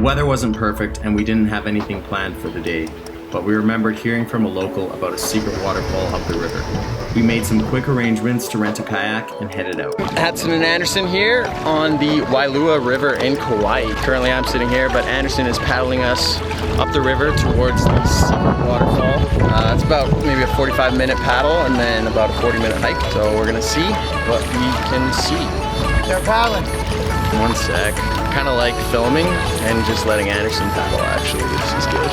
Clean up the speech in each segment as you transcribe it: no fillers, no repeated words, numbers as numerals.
weather wasn't perfect and we didn't have anything planned for the day, but we remembered hearing from a local about a secret waterfall up the river. We made some quick arrangements to rent a kayak and headed out. Hudson and Anderson here on the Wailua River in Kauai. Currently I'm sitting here, but Anderson is paddling us up the river towards the secret waterfall. It's about maybe a 45-minute paddle and then about a 40-minute hike. So we're gonna see what we can see. They're paddling. One sec. Kind of like filming and just letting Anderson paddle actually. This is good.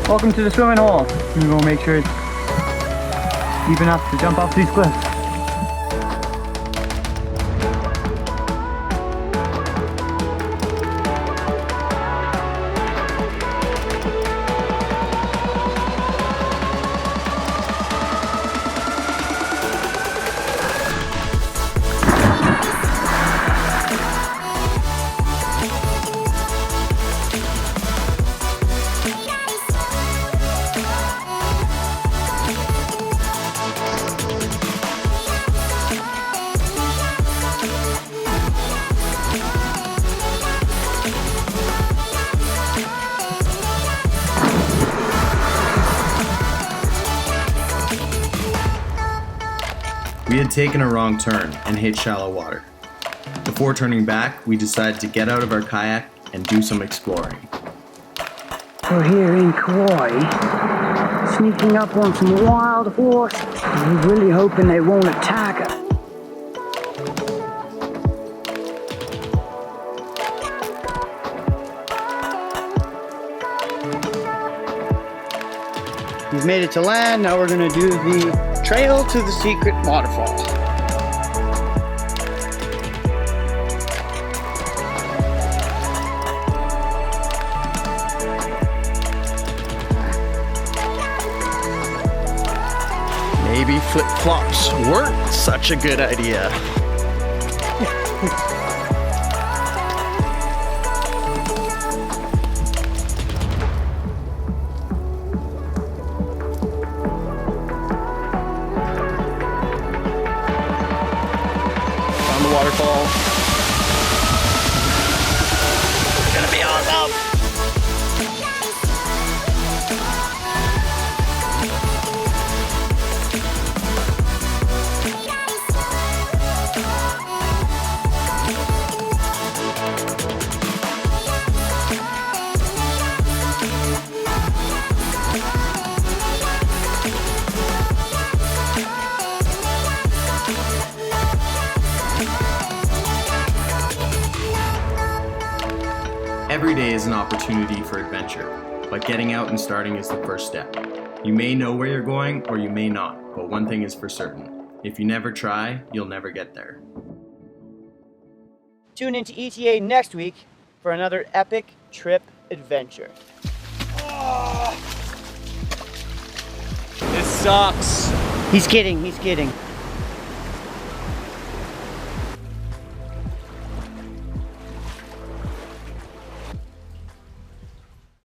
Welcome to the swimming hole. I'm gonna go make sure it's deep enough to jump off these cliffs. We had taken a wrong turn and hit shallow water. Before turning back, we decided to get out of our kayak and do some exploring. We're here in Kauai, sneaking up on some wild horses. We're really hoping they won't attack us. We've made it to land. Now we're gonna do the trail to the secret waterfall. Maybe flip-flops weren't such a good idea. On the waterfall. It's gonna be awesome. Every day is an opportunity for adventure, but getting out and starting is the first step. You may know where you're going or you may not, but one thing is for certain. If you never try, you'll never get there. Tune into ETA next week for another epic trip adventure. This sucks. He's kidding, he's kidding.